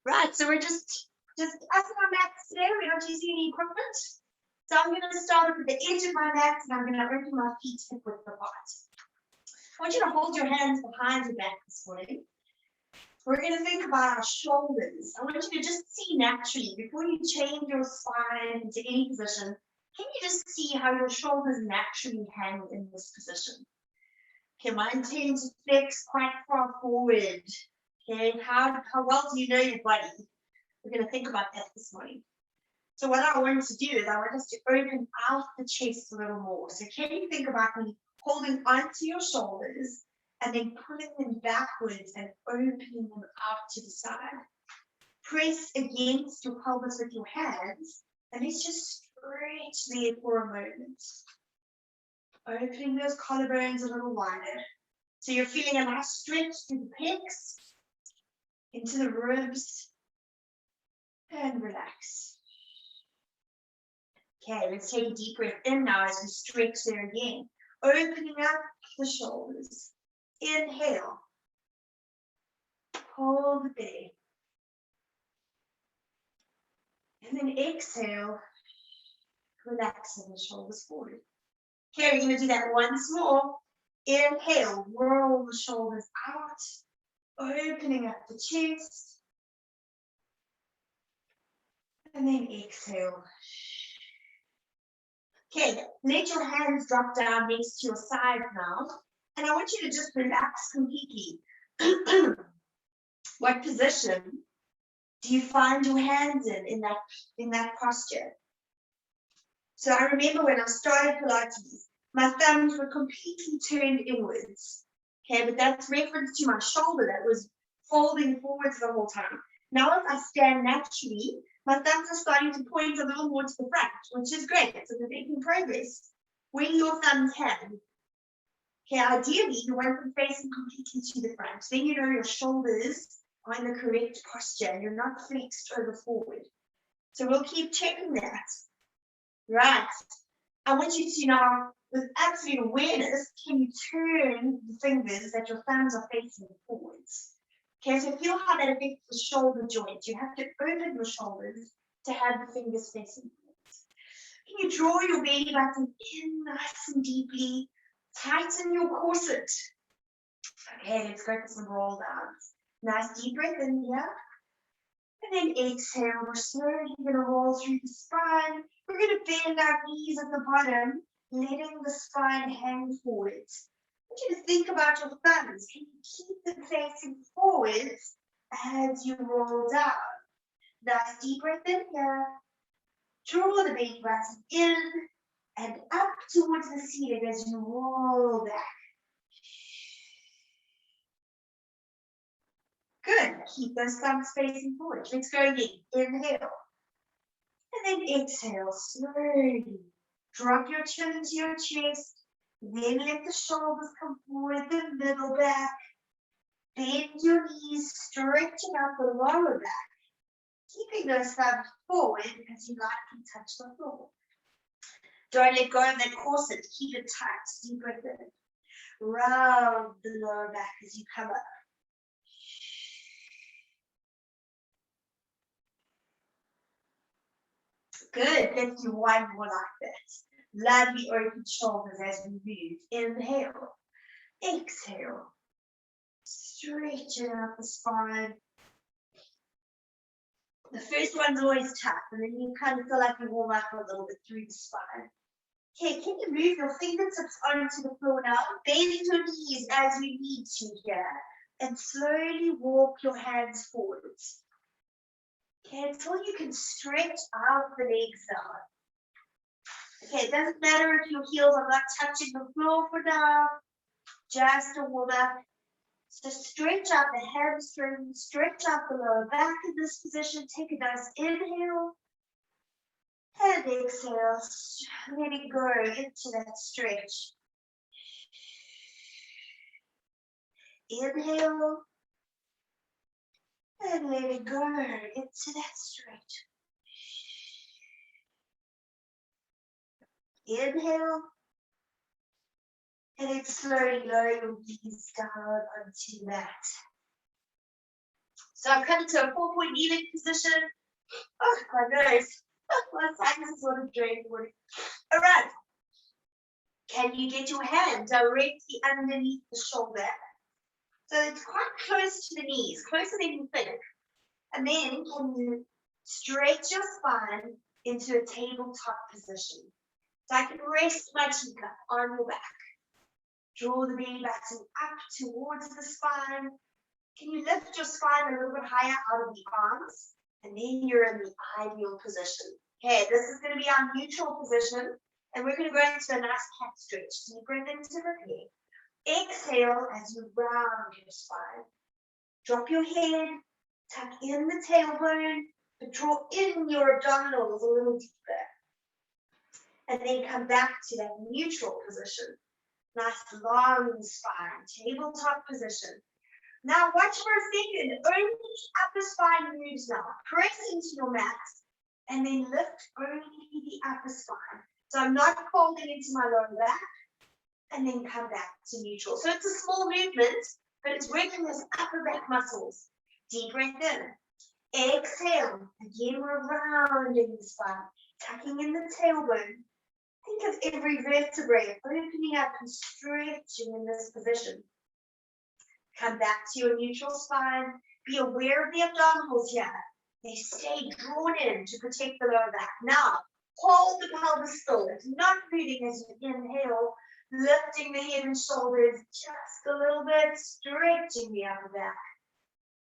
Right, so we're just us on our mats today. We're not using any equipment. So I'm going to start at the edge of my mat and I'm going to open my feet hip width apart. I want you to hold your hands behind your back this morning. We're going to think about our shoulders. I want you to just see naturally, before you change your spine into any position, can you just see how your shoulders naturally hang in this position? Okay, mine tend to flex quite far forward. Okay, how well do you know your body? We're going to think about that this morning. So what I want to do is I want us to open out the chest a little more. So can you think about me holding onto your shoulders and then pulling them backwards and opening them out to the side. Press against your pelvis with your hands and let's just stretch there for a moment. Opening those collarbones a little wider. So you're feeling a nice stretch through the pecs, into the ribs, and relax. Okay, let's take a deep breath in now as we stretch there again. Opening up the shoulders. Inhale. Hold there. And then exhale. Relaxing the shoulders forward. Okay, we're going to do that once more. Inhale, roll the shoulders out. Opening up the chest. And then exhale. Okay, let your hands drop down next to your side now. And I want you to just relax completely. What position do you find your hands in that posture? So I remember when I started Pilates, my thumbs were completely turned inwards. Okay, but that's reference to my shoulder that was folding forwards the whole time. Now if I stand naturally, my thumbs are starting to point a little more to the front, which is great. So we're making progress. Where do your thumbs head? Okay, ideally you want them facing completely to the front. Then you know your shoulders are in the correct posture and you're not flexed over forward. So we'll keep checking that. Right. I want you to now, with absolute awareness, can you turn the fingers that your thumbs are facing forwards? Okay, so feel how that affects the shoulder joint. You have to open your shoulders to have the fingers facing forwards. Can you draw your belly button in nice and deeply? Tighten your corset. Okay, let's go for some roll downs. Nice deep breath in here. And then exhale. We're slowly going to roll through the spine. We're going to bend our knees at the bottom, letting the spine hang forwards. I want you to think about your thumbs. Can you keep them facing forwards as you roll down? Nice deep breath in here. Draw the belly button in and up towards the ceiling as you roll back. Good. Keep those thumbs facing forward. Let's go again. Inhale. And then exhale. Slowly. Drop your chin into your chest. Then let the shoulders come forward, the middle back. Bend your knees, stretching out the lower back. Keeping those thumbs forward as you lightly touch the floor. Don't let go of that corset. Keep it tight. Deep breath in. Round the lower back as you come up. Good. Let's do one more like that. Lovely open shoulders as we move. Inhale. Exhale. Stretching out the spine. The first one's always tough, and then you kind of feel like you warm up a little bit through the spine. Okay, can you move your fingertips onto the floor now? Bend your knees as you need to here. And slowly walk your hands forwards. Okay, until you can stretch out the legs down. Okay, it doesn't matter if your heels are not touching the floor for now. Just a warm up. So stretch out the hamstrings, stretch out the lower back in this position. Take a nice inhale. And exhale. Letting go into that stretch. Inhale. And let it go into that stretch. Inhale. And then slowly lower your knees down onto that. So I've come to a 4-point kneeling position. Oh, my nose. My sinus is sort of drained. All right. Can you get your hand directly underneath the shoulder? So it's quite close to the knees, closer than you think. And then can you stretch your spine into a tabletop position? So I can rest my teacup on your back. Draw the belly button up towards the spine. Can you lift your spine a little bit higher out of the arms? And then you're in the ideal position. Okay, this is going to be our neutral position. And we're going to go into a nice cat stretch. Deep breath into the head. Exhale as you round your spine. Drop your head, tuck in the tailbone, but draw in your abdominals a little deeper. And then come back to that neutral position. Nice long spine, tabletop position. Now watch for a second. Only the upper spine moves now. Press into your mat and then lift only the upper spine. So I'm not folding into my lower back and then come back to neutral. So it's a small movement, but it's working those upper back muscles. Deep breath in. Exhale. Again, we're rounding the spine, tucking in the tailbone. Think of every vertebrae opening up and stretching in this position. Come back to your neutral spine. Be aware of the abdominals here. They stay drawn in to protect the lower back. Now, hold the pelvis still. It's not moving as you inhale, lifting the head and shoulders just a little bit, stretching the upper back.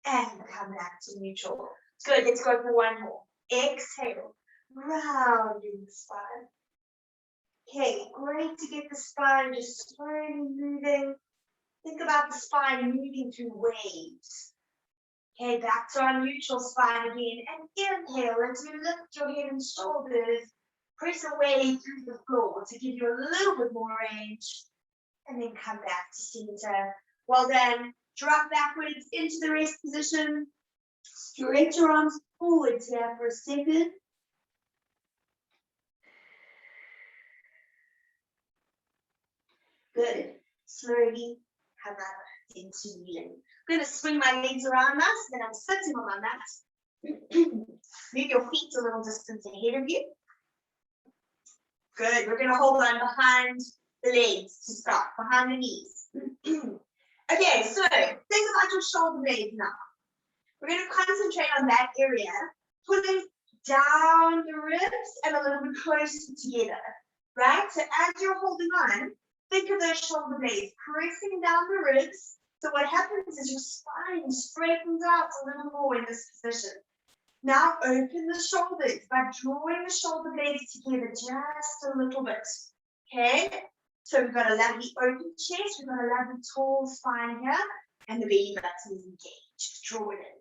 And come back to neutral. Good, let's go for one more. Exhale, rounding the spine. Okay, great to get the spine just slowly moving. Think about the spine moving through waves. Okay, back to our neutral spine again. And inhale as you lift your head and shoulders. Press away through the floor to give you a little bit more range. And then come back to center. Well done. Drop backwards into the rest position. Stretch your arms forward here for a second. Good. Slowly come up into kneeling. I'm going to swing my legs around us, then I'm sitting on my mat. Move your feet a little distance ahead of you. Good. We're going to hold on behind the legs to start, behind the knees. Okay, so think about your shoulder blades now. We're going to concentrate on that area, pulling down the ribs and a little bit closer together, right? So as you're holding on, think of those shoulder blades pressing down the ribs. So what happens is your spine straightens out a little more in this position. Now open the shoulders by drawing the shoulder blades together just a little bit. Okay? So we've got a lovely open chest, we've got a lovely tall spine here, and the belly button is engaged. Draw it in.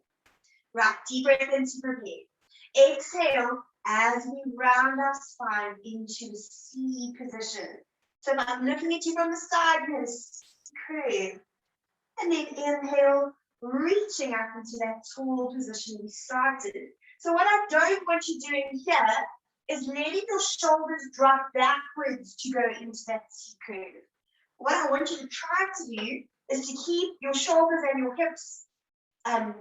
Right, deep breath into the head. Exhale as we round our spine into the C position. So I'm looking at you from the side, here, curve. And then inhale, reaching up into that tall position we started. So what I don't want you doing here is letting your shoulders drop backwards to go into that C curve. What I want you to try to do is to keep your shoulders and your hips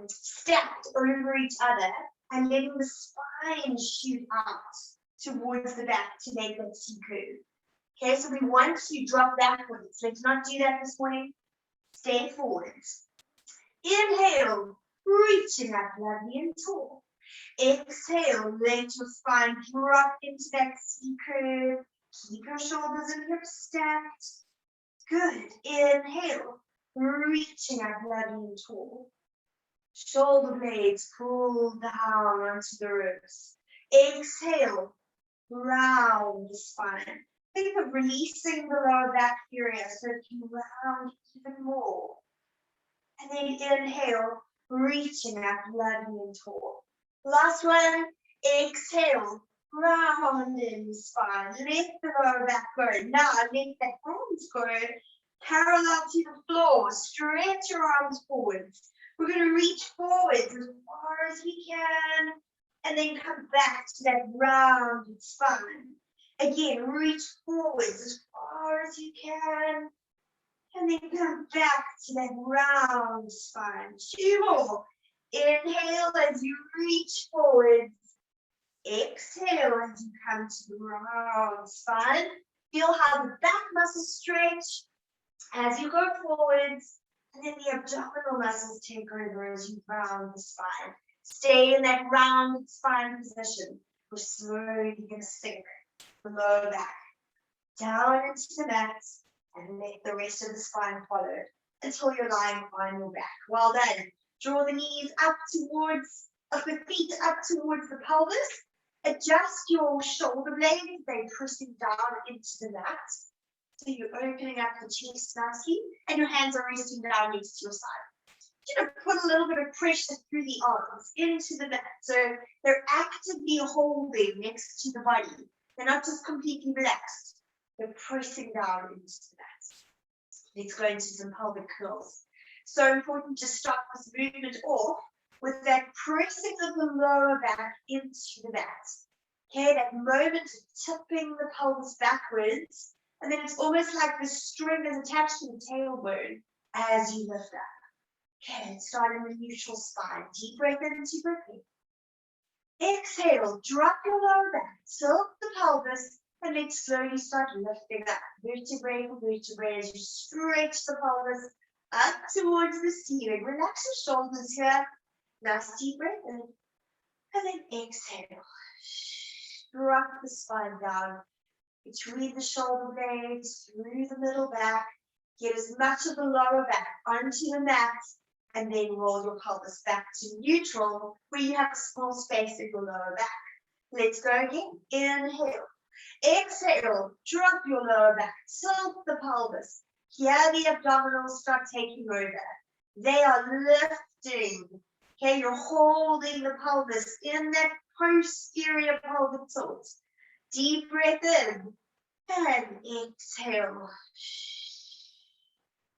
stacked over each other and letting the spine shoot out towards the back to make that C curve. Okay, so we want to drop backwards. Let's not do that this morning. Stay forwards. Inhale, reaching up lovely and tall. Exhale, let your spine drop into that C curve. Keep your shoulders and hips stacked. Good. Inhale, reaching up lovely and tall. Shoulder blades pull down onto the ribs. Exhale, round the spine. Think of releasing the lower back area so it can round even more. And then inhale, reaching up lovely and tall. Last one, exhale, rounding the spine. Let the lower back go. Now let the hands go parallel to the floor. Stretch your arms forwards. We're going to reach forwards as far as we can and then come back to that rounded spine. Again, reach forwards as far as you can and then come back to that round spine. 2 more. Inhale as you reach forward. Exhale as you come to the round spine. Feel how the back muscles stretch as you go forwards, and then the abdominal muscles take over as you round the spine. Stay in that rounded spine position. We're slowly going to sink the lower back down into the mat and let the rest of the spine follow until you're lying on your back. Well done. Draw the knees up towards, the feet up towards the pelvis. Adjust your shoulder blades, they're pressing down into the mat. So you're opening up the chest nicely, and your hands are resting down next to your side. You're going to put a little bit of pressure through the arms into the mat. So they're actively holding next to the body. They're not just completely relaxed. They're pressing down into the mat. Let's go into some pelvic curls. So important to start this movement off with that pressing of the lower back into the mat. Okay, that moment of tipping the pelvis backwards, and then it's almost like the string is attached to the tailbone as you lift up. Okay, starting with neutral spine. Deep breath in, deep breath in. Exhale, drop your lower back, tilt the pelvis, and then slowly start lifting up. Vertebrae for vertebrae as you stretch the pelvis up towards the ceiling. Relax your shoulders here. Nice deep breath in, and then exhale. Drop the spine down between the shoulder blades, through the middle back. Get as much of the lower back onto the mat, and then roll your pelvis back to neutral, where you have a small space in your lower back. Let's go again. Inhale. Exhale. Drop your lower back. Tilt the pelvis. Here the abdominals start taking over. They are lifting. Okay, you're holding the pelvis in that posterior pelvic tilt. Deep breath in and exhale.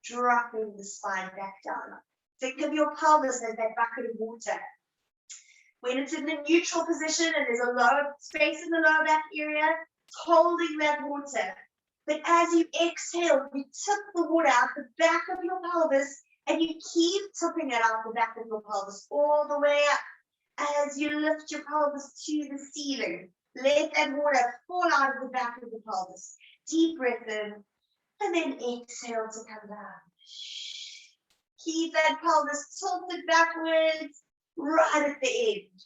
Dropping the spine back down. Think of your pelvis as that bucket of water. When it's in the neutral position and there's a lower space in the lower back area, it's holding that water. But as you exhale, you tip the water out the back of your pelvis, and you keep tipping it out the back of your pelvis all the way up as you lift your pelvis to the ceiling. Let that water fall out of the back of the pelvis. Deep breath in, and then exhale to come down. Keep that pelvis tilted backwards, right at the end.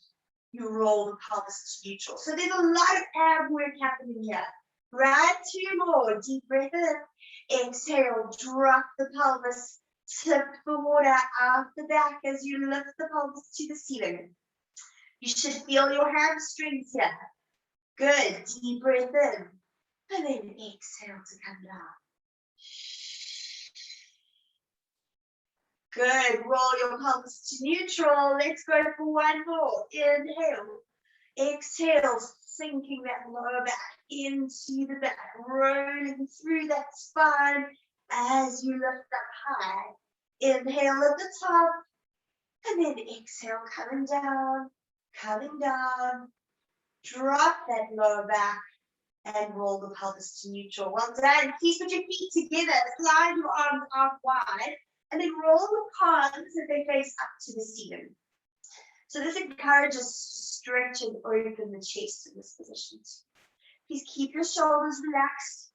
You roll the pelvis to neutral. So there's a lot of ab work happening here. Right, 2 more. Deep breath in. Exhale, drop the pelvis. Tip the water out the back as you lift the pelvis to the ceiling. You should feel your hamstrings here. Good. Deep breath in. And then exhale to come down. Good. Roll your pelvis to neutral. Let's go for 1 more. Inhale. Exhale, sinking that lower back into the back, rolling through that spine as you lift up high. Inhale at the top, and then exhale, coming down, coming down. Drop that lower back and roll the pelvis to neutral. Well done. Please put your feet together, slide your arms out wide, and then roll the palms as they face up to the ceiling. So this encourages to stretch and open the chest in this position. Please keep your shoulders relaxed.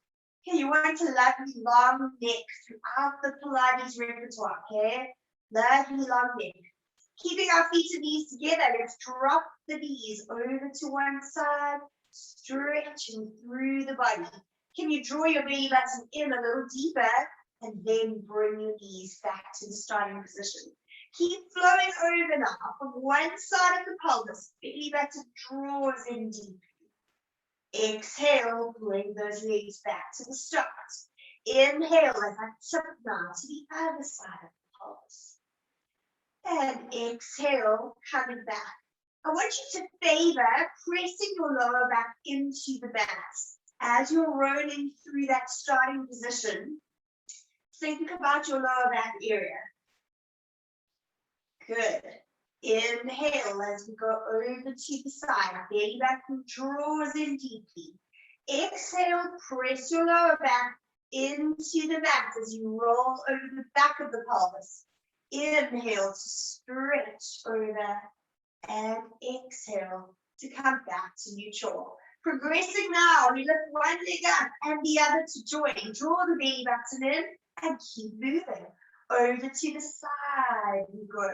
Okay, you want a lovely long neck throughout the Pilates repertoire, okay? Lovely long neck. Keeping our feet and knees together, let's drop the knees over to one side, stretching through the body. Can you draw your belly button in a little deeper and then bring your knees back to the starting position? Keep flowing over now from one side of the pelvis. Belly button draws in deep. Exhale, bring those legs back to the start. Inhale as I tip now to the other side of the pelvis. And exhale, coming back. I want you to favor pressing your lower back into the mat. As you're rolling through that starting position, think about your lower back area. Good. Inhale as we go over to the side. Belly button draws in deeply. Exhale, press your lower back into the mat as you roll over the back of the pelvis. Inhale to stretch over and exhale to come back to neutral. Progressing now, we lift one leg up and the other to join. Draw the belly button in and keep moving. Over to the side we go.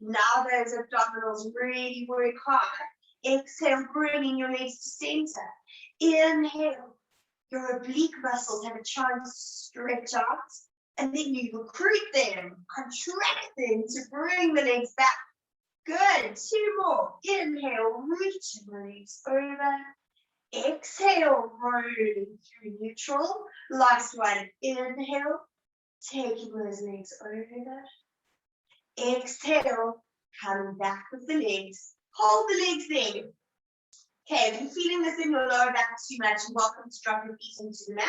Now those abdominals really work hard. Exhale, bringing your legs to center. Inhale, your oblique muscles have a chance to stretch out. And then you recruit them, contract them to bring the legs back. Good, 2 more. Inhale, reaching the legs over. Exhale, rolling through neutral. Last one, inhale, taking those legs over. Exhale, coming back with the legs. Hold the legs there. Okay, if you're feeling this in your lower back too much, you're welcome to drop your feet into the mat.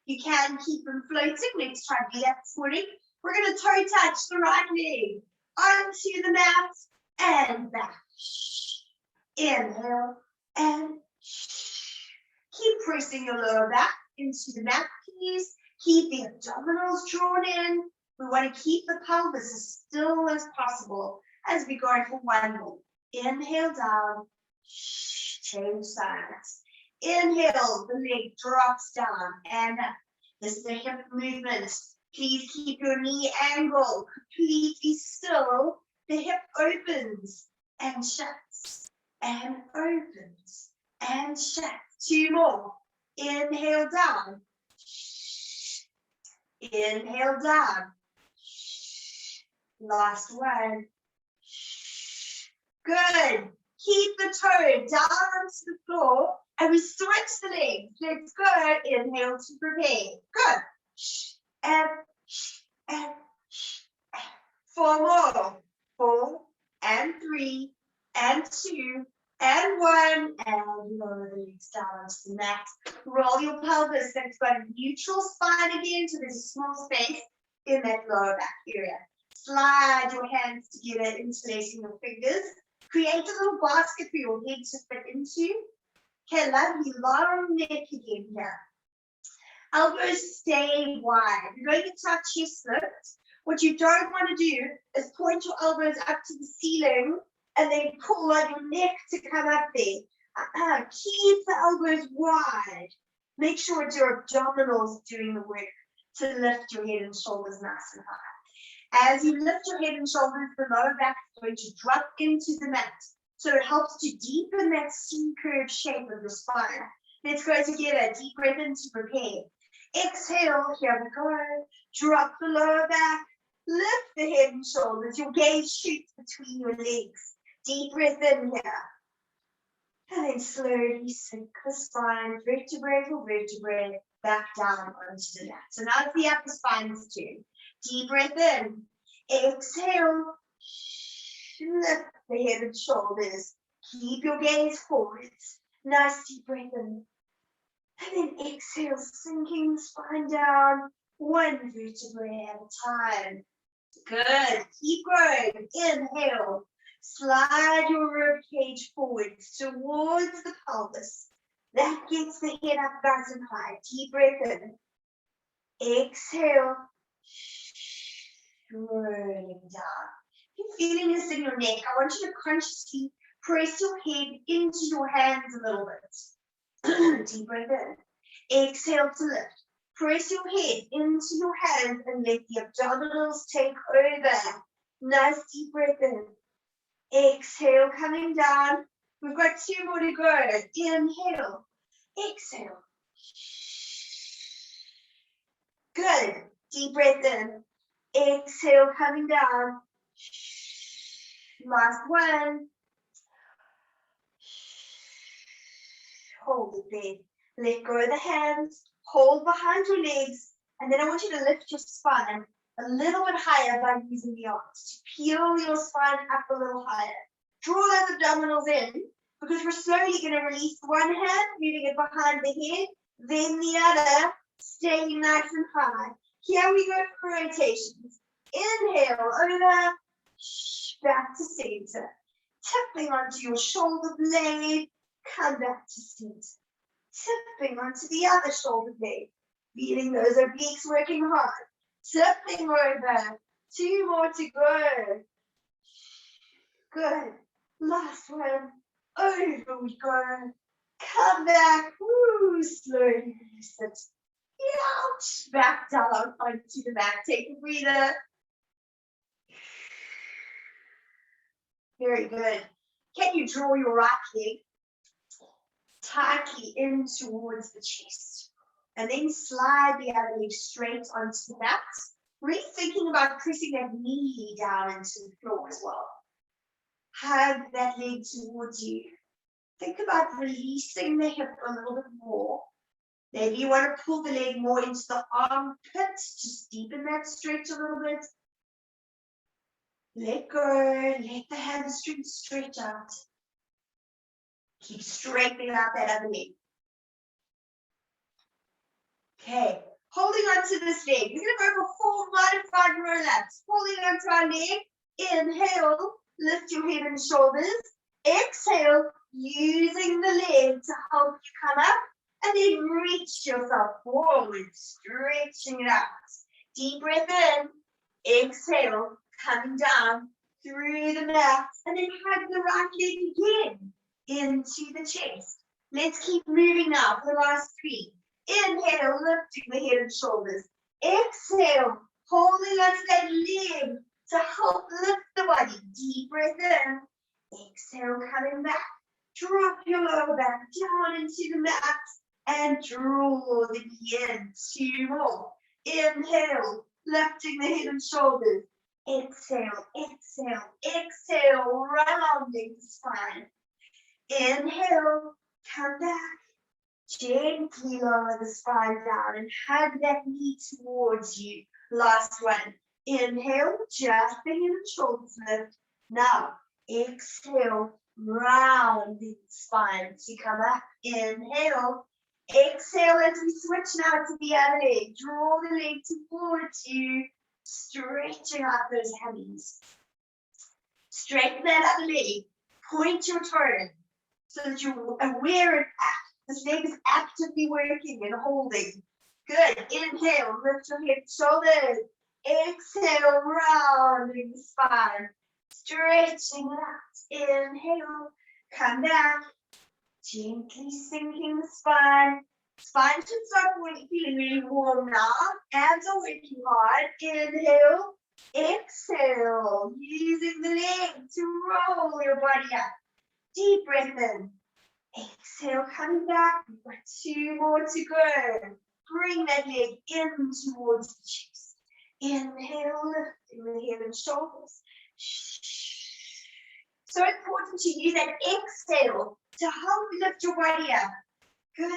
You can keep them floating. Let's try to do that this morning. We're going to toe touch the right leg onto the mat and back. Inhale and keep pressing your lower back into the mat, please. Keep the abdominals drawn in. We want to keep the pelvis as still as possible as we go for one more. Inhale down, change sides. Inhale, the leg drops down and up. This is a hip movement. Please keep your knee angle completely still. The hip opens and shuts and opens and shuts. 2 more. Inhale down. Inhale down. Last one. Good. Keep the toe down onto the floor and we stretch the legs. Let's go. Inhale to prepare. Good. And 4 more. 4 and 3 and 2 and 1. And lower the legs down onto the mat. Roll your pelvis. Let's go to neutral spine again. So there's a small space in that lower back area. Slide your hands together, interlacing your fingers. Create a little basket for your head to fit into. Okay, lovely, long neck again here. Elbows stay wide. You're going to touch your splits. What you don't want to do is point your elbows up to the ceiling and then pull on your neck to come up there. Keep the elbows wide. Make sure it's your abdominals doing the work to lift your head and shoulders nice and high. As you lift your head and shoulders, the lower back is going to drop into the mat. So it helps to deepen that C-curve shape of your spine. Let's go together. Deep breath in to prepare. Exhale, here we go. Drop the lower back. Lift the head and shoulders. Your gaze shoots between your legs. Deep breath in here. And then slowly sink the spine, vertebrae for vertebrae, back down onto the mat. So now it's the upper spine's turn. Deep breath in. Exhale. Lift the head and shoulders. Keep your gaze forwards. Nice deep breath in. And then exhale, sinking the spine down, 1 vertebrae at a time. Good. Keep going. Inhale. Slide your rib cage forwards towards the pelvis. That gets the head up nice and high. Deep breath in. Exhale. Rolling down. If you're feeling this in your neck, I want you to consciously press your head into your hands a little bit. Deep breath in. Exhale to lift. Press your head into your hands and let the abdominals take over. Nice deep breath in. Exhale, coming down. We've got 2 more to go. Inhale. Exhale. Good. Deep breath in. Exhale, coming down. Last one. Hold it there. Let go of the hands. Hold behind your legs. And then I want you to lift your spine a little bit higher by using the arms. To peel your spine up a little higher. Draw those abdominals in because we're slowly going to release one hand, moving it behind the head, then the other, staying nice and high. Here we go for rotations. Inhale, over, back to center. Tipping onto your shoulder blade, come back to center. Tipping onto the other shoulder blade, feeling those obliques working hard. Tipping over, 2 more to go. Good. Last one. Over we go. Come back. Woo, slowly release it. Ouch. Back down onto the mat. Take a breather. Very good. Can you draw your right leg tightly in towards the chest? And then slide the other leg straight onto the mat. Really thinking about pressing that knee down into the floor as well. Hug that leg towards you. Think about releasing the hip a little bit more. Maybe you want to pull the leg more into the armpit. Just deepen that stretch a little bit. Let go. Let the hamstring stretch out. Keep straightening out that other leg. Okay. Holding on to this leg. We're going to go for 4 modified roll-ups. Holding on to our leg. Inhale. Lift your head and shoulders. Exhale. Using the leg to help you come up. And then reach yourself forward. Stretching it out. Deep breath in. Exhale. Coming down through the mat. And then hug the right leg again into the chest. Let's keep moving now for the last 3. Inhale, lifting the head and shoulders. Exhale, holding onto that leg to help lift the body. Deep breath in. Exhale, coming back. Drop your lower back down into the mat and draw the knee in. 2 more. Inhale, lifting the head and shoulders. Exhale, exhale, exhale, rounding the spine. Inhale, come back. Gently lower the spine down and hug that knee towards you. Last one. Inhale, just the head and shoulders lift. Now, exhale, rounding the spine to come up. Inhale, exhale as we switch now to the other leg. Draw the leg towards you, stretching out those hammies. Straighten that other leg. Point your toes so that you're aware and active. This leg is actively working and holding. Good. Inhale, lift your head, shoulders. Exhale, rounding the spine. Stretching it out. Inhale, come back. Gently sinking the spine. Spine should start feeling really warm now. Abs are working hard. Inhale, exhale. Using the leg to roll your body up. Deep breath in. Exhale, coming back. We've got 2 more to go. Bring that leg in towards the chest. Inhale, lifting the head and shoulders. So important to use that exhale to help lift your body up. Good.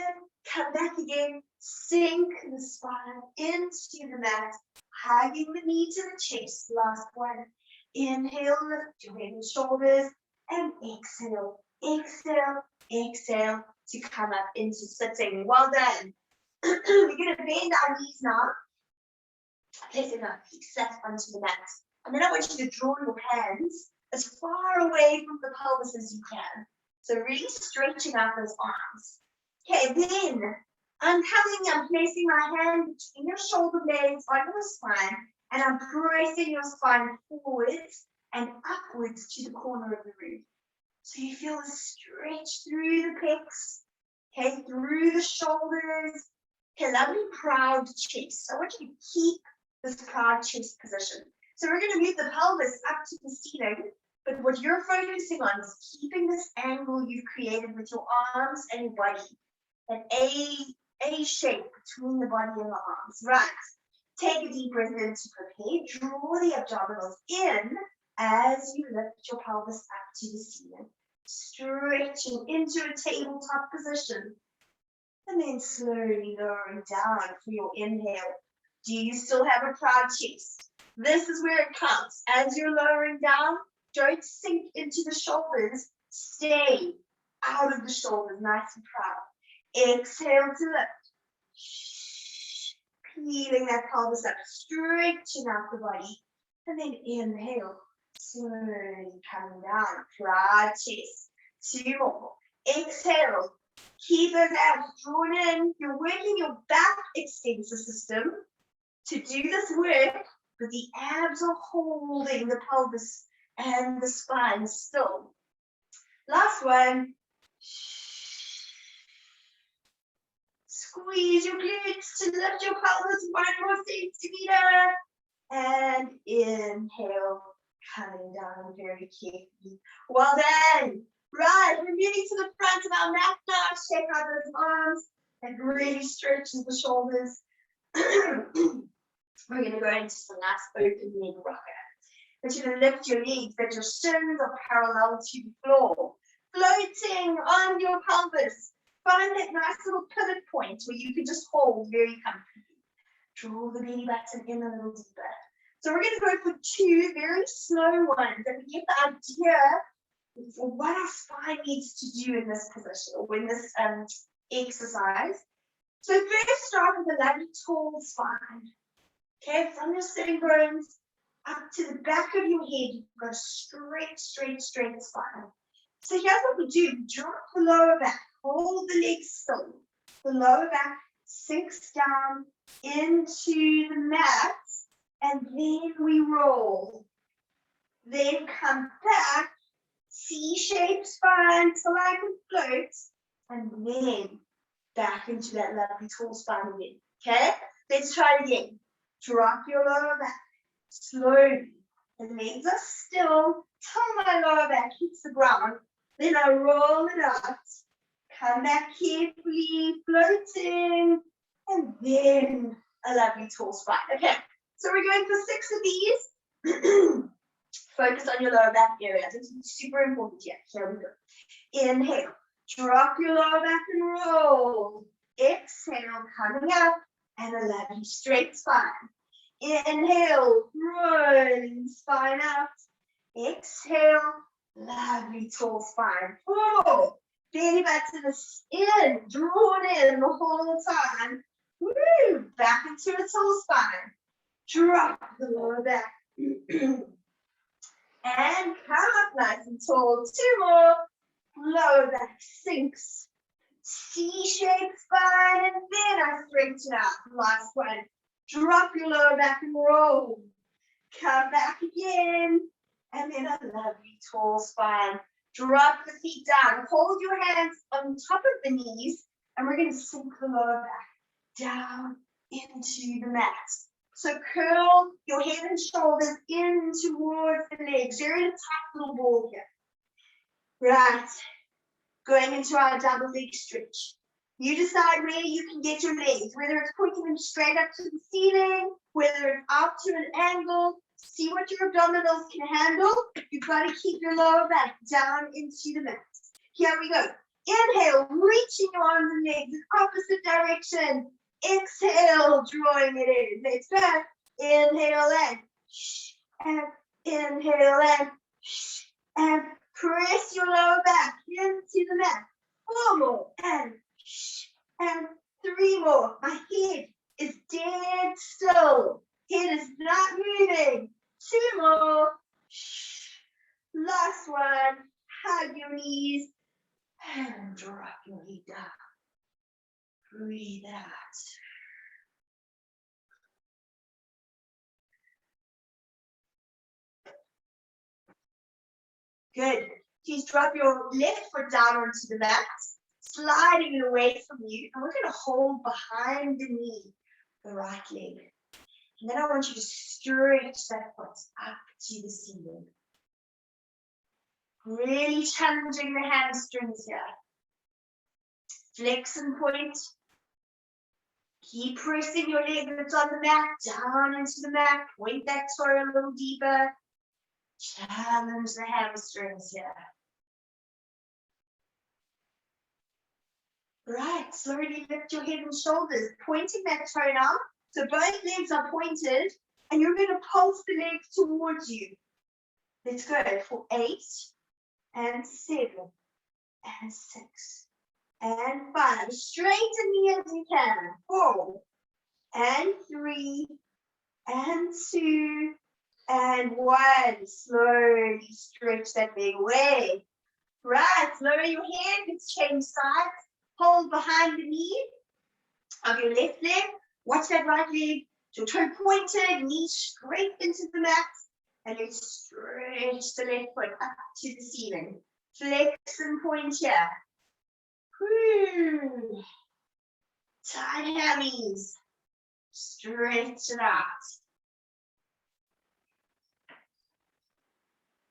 Come back again. Sink the spine into the mat. Hugging the knee to the chest. Last one. Inhale, lift your head and shoulders. And exhale, exhale, exhale to come up into sitting. Well done. We're going to bend our knees now. Placing our feet flat onto the mat. And then I want you to draw your hands as far away from the pelvis as you can. So really stretching out those arms. Okay, then I'm placing my hand between your shoulder blades on your spine, and I'm pressing your spine forwards and upwards to the corner of the room. So you feel the stretch through the pecs, okay, through the shoulders. Okay, lovely proud chest. I want you to keep this proud chest position. So we're going to move the pelvis up to the ceiling, but what you're focusing on is keeping this angle you've created with your arms and your body. That A shape between the body and the arms. Right. Take a deep breath in to prepare. Draw the abdominals in as you lift your pelvis up to the ceiling. Stretching into a tabletop position. And then slowly lowering down for your inhale. Do you still have a proud chest? This is where it counts. As you're lowering down, don't sink into the shoulders. Stay out of the shoulders, nice and proud. Exhale to lift. Peeling that pelvis up, stretching out the body. And then inhale, slowly coming down. Proud chest. 2 more. Exhale. Keep those abs drawn in. You're working your back extensor system to do this work but the abs are holding the pelvis and the spine still. Last one. Squeeze your glutes to lift your pelvis 1 more centimeter. And inhale, coming down very carefully. Well done. Right, we're moving to the front of our mat now. Shake out those arms and really stretch the shoulders. We're going to go into some nice open leg rocker. But you're going to lift your legs, that your shins are parallel to the floor. Floating on your pelvis. Find that nice little pivot point where you can just hold very comfortably. Draw the belly button in a little deeper. So we're going to go for 2 very slow ones and get the idea for what our spine needs to do in this position or in this exercise. So first start with a lovely tall spine. Okay, from your sitting bones up to the back of your head, you've got a straight spine. So here's what we do. We drop the lower back, hold the legs still. The lower back sinks down into the mat, and then we roll. Then come back, C-shaped spine till I can float, and then back into that lovely tall spine again. Okay, let's try it again. Drop your lower back slowly. The legs are still till my lower back hits the ground. Then I roll it out. Come back carefully, floating, and then a lovely tall spine. Okay, so we're going for 6 of these. Focus on your lower back area. This is super important here. Here we go. Inhale, drop your lower back and roll. Exhale, coming up, and a lovely straight spine. Inhale, rolling spine out. Exhale, lovely tall spine. 4, belly button is in, drawn in the whole time. Woo, back into a tall spine. Drop the lower back. And come up nice and tall. 2 more. Lower back sinks. C-shaped spine, and then I straighten out. Last one. Drop your lower back and roll. Come back again. And then a lovely tall spine. Drop the feet down. Hold your hands on top of the knees. And we're going to sink the lower back down into the mat. So curl your head and shoulders in towards the legs. You're in a tight little ball here. Right. Going into our double leg stretch. You decide where you can get your legs, whether it's pointing them straight up to the ceiling, whether it's out to an angle. See what your abdominals can handle. You've got to keep your lower back down into the mat. Here we go. Inhale, reaching your arms and legs in opposite direction. Exhale, drawing it in. Let's go. Inhale and inhale and press your lower back into the mat. 4 more and 3 more. My head is dead still. Head is not moving. 2 more. Last one. Hug your knees and drop your head down. Breathe out. Good. Please drop your left foot down onto the mat, sliding it away from you. And we're going to hold behind the knee, the right leg. And then I want you to stretch that foot up to the ceiling. Really challenging the hamstrings here. Flex and point. Keep pressing your leg that's on the mat down into the mat. Point that toe a little deeper. Challenge the hamstrings here. Right, slowly lift your head and shoulders, pointing that toe now. So both legs are pointed, and you're going to pulse the legs towards you. Let's go for 8 and 7 and 6 and 5. Straighten me as you can. 4 and 3 and 2 and 1. Slowly stretch that leg away. Right, lower your head. Let's change sides. Hold behind the knee of your left leg. Watch that right leg So toe pointed, knee straight into the mat, and then stretch the left foot up to the ceiling. Flex and point here. Whew. Tight hammies. Stretch it out.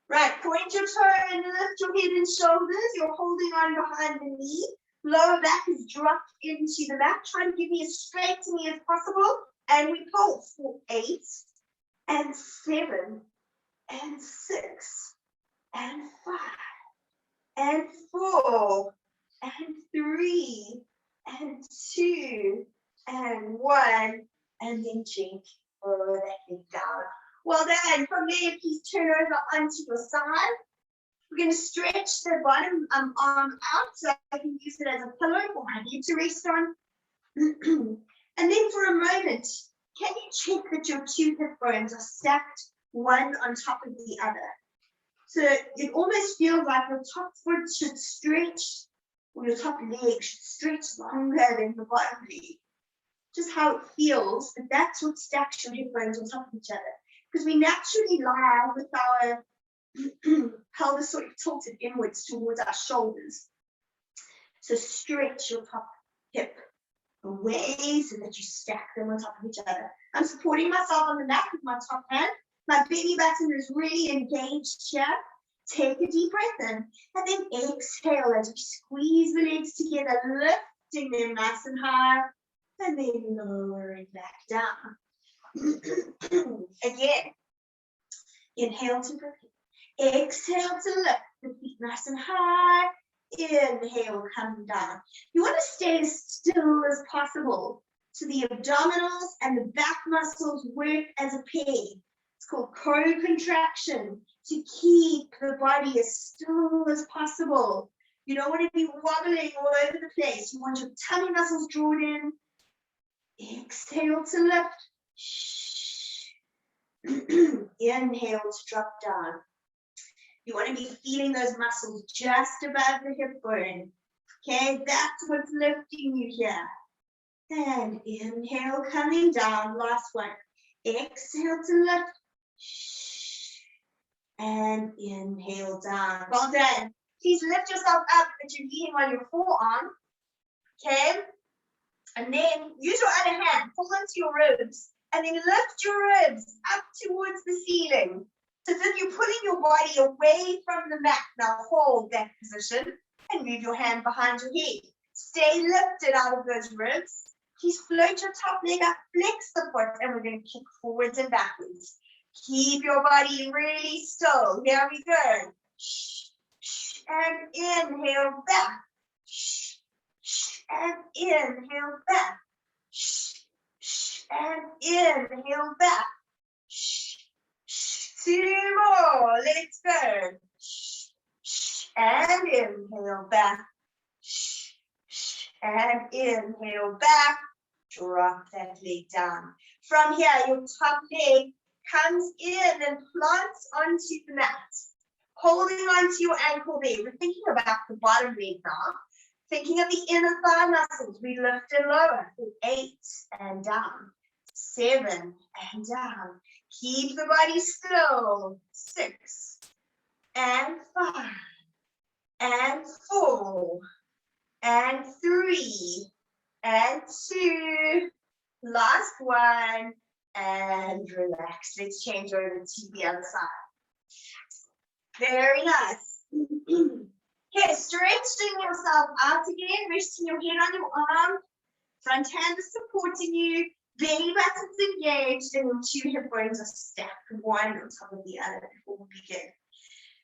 Right, point your toe and lift your head and shoulders. You're holding on behind the knee. Lower back is dropped into the mat. Try and give me as straight to me as possible. And we pulse for 8 and 7 and 6 and 5 and 4 and 3 and 2 and 1, and then drink over that leg down. Well done. From there, please turn over onto your side. We're going to stretch the bottom arm out so I can use it as a pillow for my head to rest on. And then for a moment, can you check that your 2 hip bones are stacked one on top of the other? So it almost feels like your top foot should stretch, or your top leg should stretch longer than the bottom leg. Just how it feels, but that's what stacks your hip bones on top of each other. Because we naturally lie with our pelvis sort of tilted inwards towards our shoulders. So stretch your top hip away so that you stack them on top of each other. I'm supporting myself on the mat with my top hand. My belly button is really engaged here. Take a deep breath in and then exhale as we squeeze the legs together, lifting them nice and high, and then lowering back down. Again, inhale to breathe. Exhale to lift the feet nice and high. Inhale, come down. You want to stay as still as possible so the abdominals and the back muscles work as a pair. It's called co-contraction, to keep the body as still as possible. You don't want to be wobbling all over the place. You want your tummy muscles drawn in. Exhale to lift. Inhale to drop down. You want to be feeling those muscles just above the hip bone. Okay, that's what's lifting you here. And inhale, coming down. Last one. Exhale to lift. And inhale down. Well done. Please lift yourself up, but you're leaning on your forearm. Okay? And then use your other hand, pull into your ribs, and then lift your ribs up towards the ceiling. So that you're pulling your body away from the mat. Now hold that position and move your hand behind your head. Stay lifted out of those ribs. Please float your top leg up, flex the foot, and we're going to kick forwards and backwards. Keep your body really still. Here we go. And inhale back. And inhale back. And inhale back. 2 more. Let's go. And inhale back. And inhale back. Drop that leg down. From here, your top leg comes in and plants onto the mat. Holding onto your ankle there. We're thinking about the bottom leg now. Thinking of the inner thigh muscles. We lift and lower. 8 and down. 7 and down. Keep the body still. 6 and 5 and 4 and 3 and 2. Last one. And relax. Let's change over to the other side. Very nice. Okay, stretching yourself out again, resting your head on your arm. Front hand is supporting you. Belly button's engaged, and your 2 hip bones are stacked one on top of the other before we begin.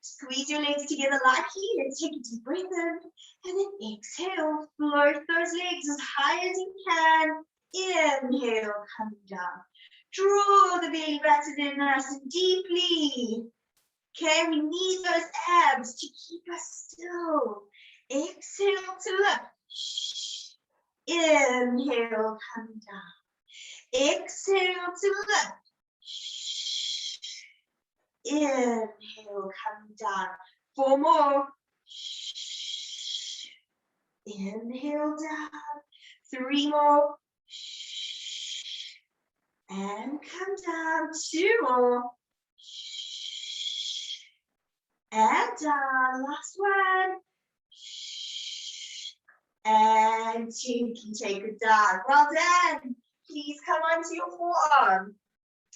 Squeeze your legs together lightly. Let's take a deep breath in. And then exhale. Float those legs as high as you can. Inhale, come down. Draw the belly button in nice and deeply. Okay, we need those abs to keep us still. Exhale to lift. Inhale, come down. Exhale to lift. Inhale, come down. 4 more. Inhale down. 3 more. And come down. 2 more. And down. Last one. And you can take it down. Well done. Please come onto your forearm.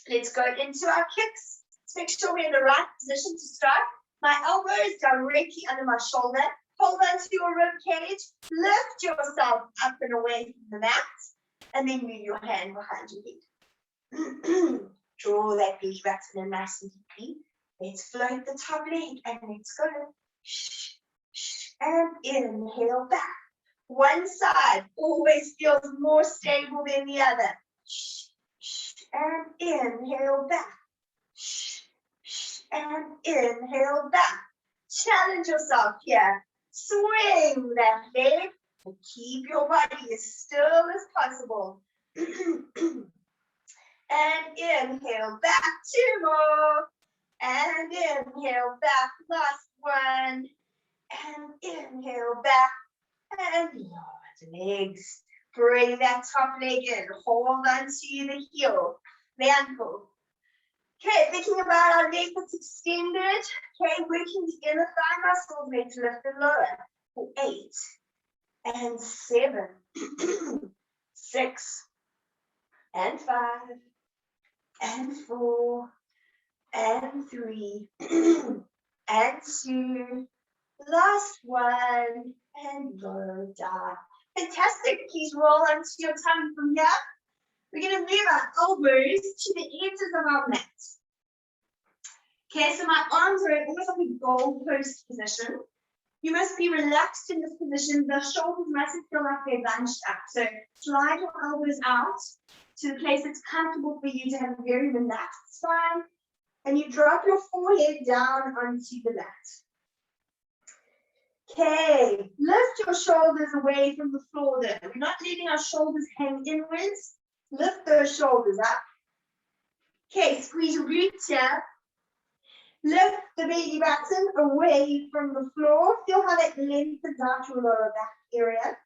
Let's go into our kicks. Let's make sure we're in the right position to start. My elbow is directly under my shoulder. Hold onto your rib cage. Lift yourself up and away from the mat. And then move your hand behind your head. Draw that belly button in nice and deeply. Let's float the top leg and let's go. And inhale back. One side always feels more stable than the other. And inhale back. And inhale back. Challenge yourself here. Swing that leg and keep your body as still as possible. And inhale back. 2 more. And inhale back. Last one. And inhale back. And lower the legs. Bring that top leg in. Hold on to the heel, the ankle. Okay, thinking about our leg that's extended. Okay, working the inner thigh muscles. Let's lift and lower. For 8 and 7, 6 and 5 and 4 and 3 and 2. Last one and lower down. Fantastic. Please roll onto your tummy from here. We're going to move our elbows to the edges of our mat. Okay, so my arms are almost like a goalpost position. You must be relaxed in this position. The shoulders mustn't feel like they're bunched up. So slide your elbows out to the place that's comfortable for you to have a very relaxed spine. And you drop your forehead down onto the mat. Okay, lift your shoulders away from the floor there. We're not letting our shoulders hang inwards. Lift those shoulders up. Okay, squeeze your glutes here. Lift the belly button away from the floor. Feel how that lengthens out your lower back area.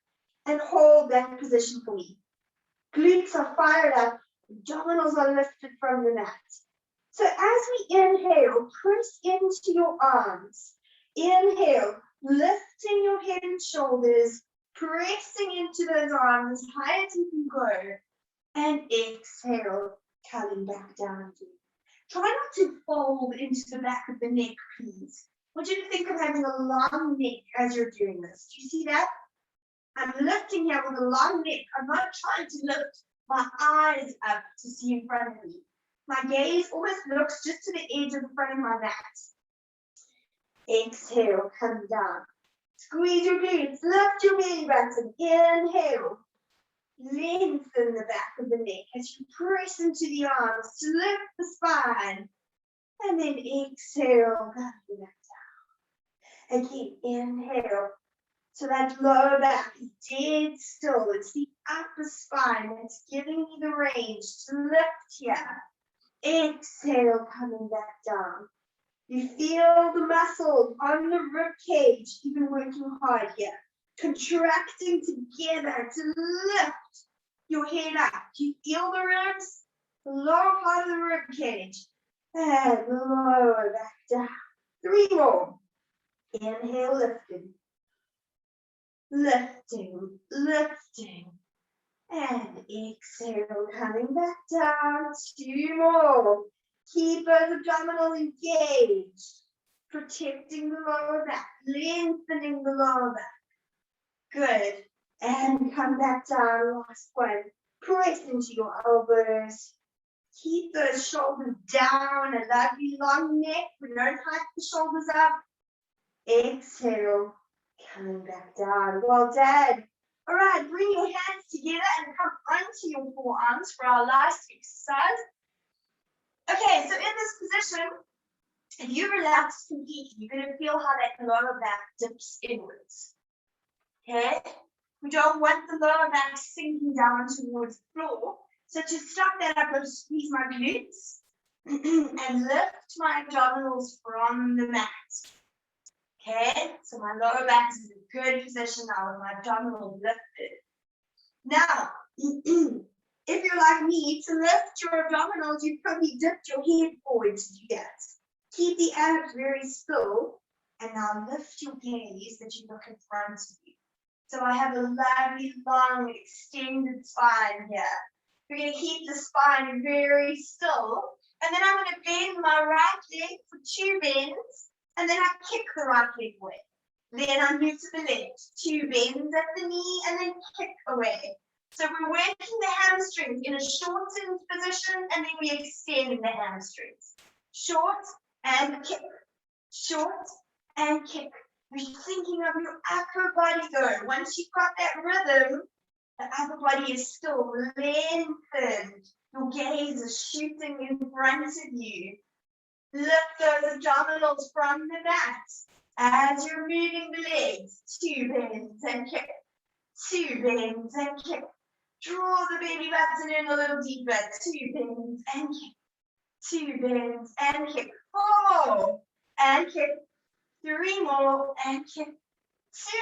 And hold that position for me. Glutes are fired up. Abdominals are lifted from the mat. So as we inhale, press into your arms. Inhale. Lifting your head and shoulders, pressing into those arms as high as you can go, and exhale, coming back down. Try not to fold into the back of the neck, please. I want you to think of having a long neck as you're doing this. Do you see that? I'm lifting here with a long neck. I'm not trying to lift my eyes up to see in front of me. My gaze almost looks just to the edge of the front of my mat. Exhale, come down. Squeeze your glutes, lift your belly button. Inhale. Lengthen the back of the neck as you press into the arms to lift the spine. And then exhale, come back down. Again, inhale. So that lower back is dead still. It's the upper spine that's giving you the range to lift here. Exhale, coming back down. You feel the muscles on the rib cage even working hard here. Contracting together to lift your head up. Do you feel the ribs? The lower part of the rib cage. And lower back down. 3 more. Inhale, lifting. Lifting, lifting. And exhale, coming back down. 2 more. Keep those abdominals engaged, protecting the lower back, lengthening the lower back. Good. And come back down. Last one. Press into your elbows. Keep those shoulders down. A lovely long neck. We don't hike the shoulders up. Exhale. Coming back down. Well done. All right. Bring your hands together and come onto your forearms for our last exercise. Okay, so in this position, if you relax completely, you're going to feel how that lower back dips inwards. Okay? We don't want the lower back sinking down towards the floor. So to stop that, I'm going to squeeze my glutes and lift my abdominals from the mat. Okay? So my lower back is in a good position now with my abdominals lifted. Now, If you're like me, to lift your abdominals, you probably dipped your head forward to do that. Keep the abs very still, and now lift your gaze that you look in front of you. So I have a lovely, long, extended spine here. We're going to keep the spine very still, and then I'm going to bend my right leg for 2 bends, and then I kick the right leg away. Then I move to the left, 2 bends at the knee, and then kick away. So we're working the hamstrings in a shortened position, and then we extend the hamstrings. Short and kick, short and kick. You're thinking of your upper body though. Once you've got that rhythm, the upper body is still lengthened. Your gaze is shooting in front of you. Lift those abdominals from the mat as you're moving the legs. 2 bends and kick, 2 bends and kick. Draw the baby button in a little deeper. 2 bends and kick, 2 bends and kick. 4 and kick. 3 more and kick,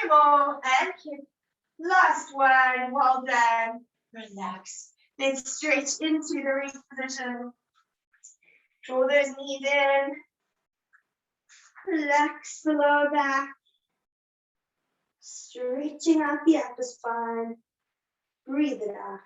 2 more and kick. Last one, well done. Relax. Let's stretch into the rest position. Draw those knees in. Relax the lower back. Stretching out the upper spine. Breathe it out.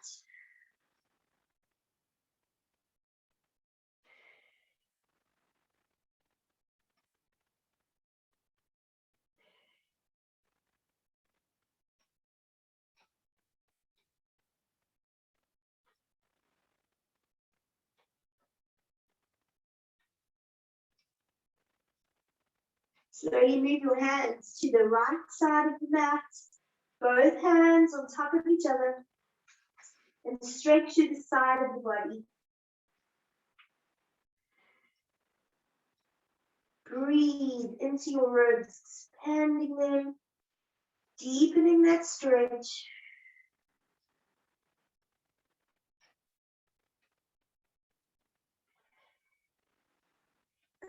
Slowly move your hands to the right side of the mat. Both hands on top of each other. And stretch to the side of the body. Breathe into your ribs, expanding them, deepening that stretch.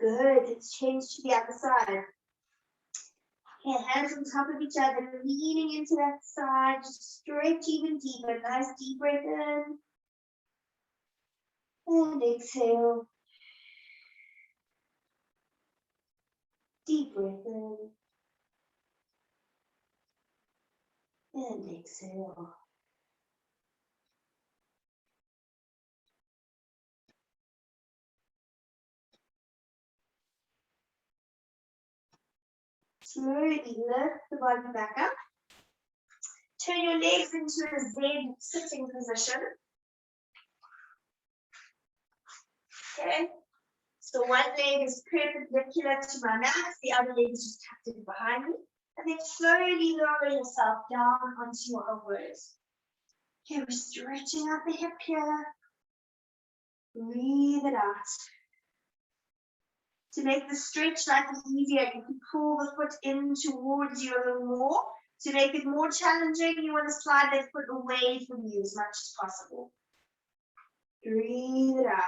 Good, let's change to the other side. Okay, hands on top of each other, leaning into that side, just stretch even deeper. Nice deep breath in. And exhale. Deep breath in. And exhale. Slowly lift the body back up. Turn your legs into a Z sitting position. Okay. So one leg is perpendicular to my mat, the other leg is just tucked in behind me. And then slowly lower yourself down onto your elbows. Okay, we're stretching out the hip here. Breathe it out. To make the stretch slightly easier, you can pull the foot in towards you a little more. To make it more challenging, you want to slide that foot away from you as much as possible. Breathe it out.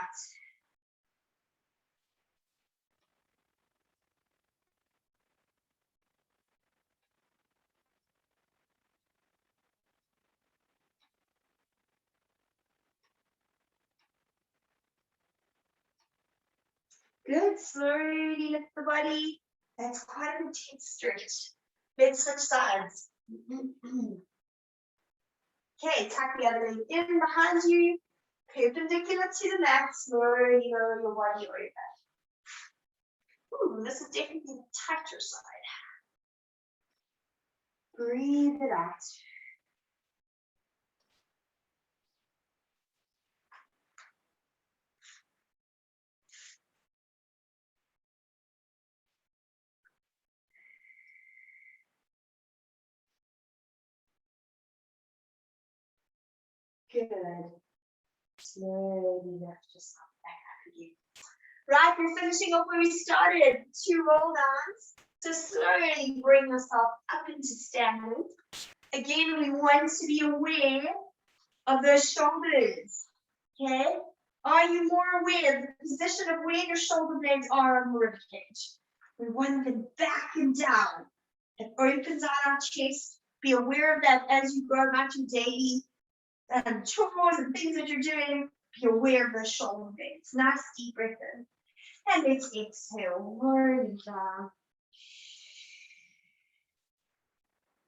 Good, slowly lift the body. That's quite an intense stretch. Let's switch sides. Okay, tuck the other leg in behind you, perpendicular to the mat, slowly lower your body over. Ooh, this is definitely the tighter side. Breathe it out. Good. Slowly lift yourself back up again. Right, we're finishing up where we started. 2 roll downs. So slowly bring yourself up into standing. Again, we want to be aware of those shoulders. Okay? Are you more aware of the position of where your shoulder blades are on the rib cage? We want them back and down. It opens out our chest. Be aware of that as you go about your daily chores and things that you're doing, be aware of the shoulder blades. Nice deep breath in. And let's exhale, rolling down.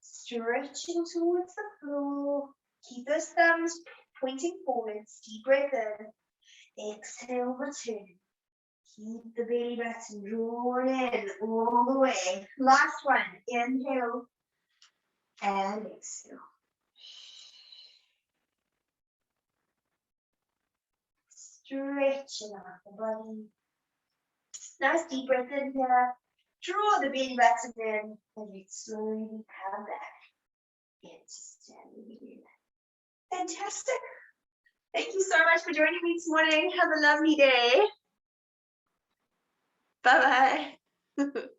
Stretching towards the floor. Keep those thumbs pointing forwards. Deep breath in. Exhale, return. Keep the belly button drawn in all the way. Last one. Inhale and exhale. Stretching out the body. Nice deep breath in here. Draw the belly button in and you slowly come back into standing again. Fantastic. Thank you so much for joining me this morning. Have a lovely day. Bye-bye.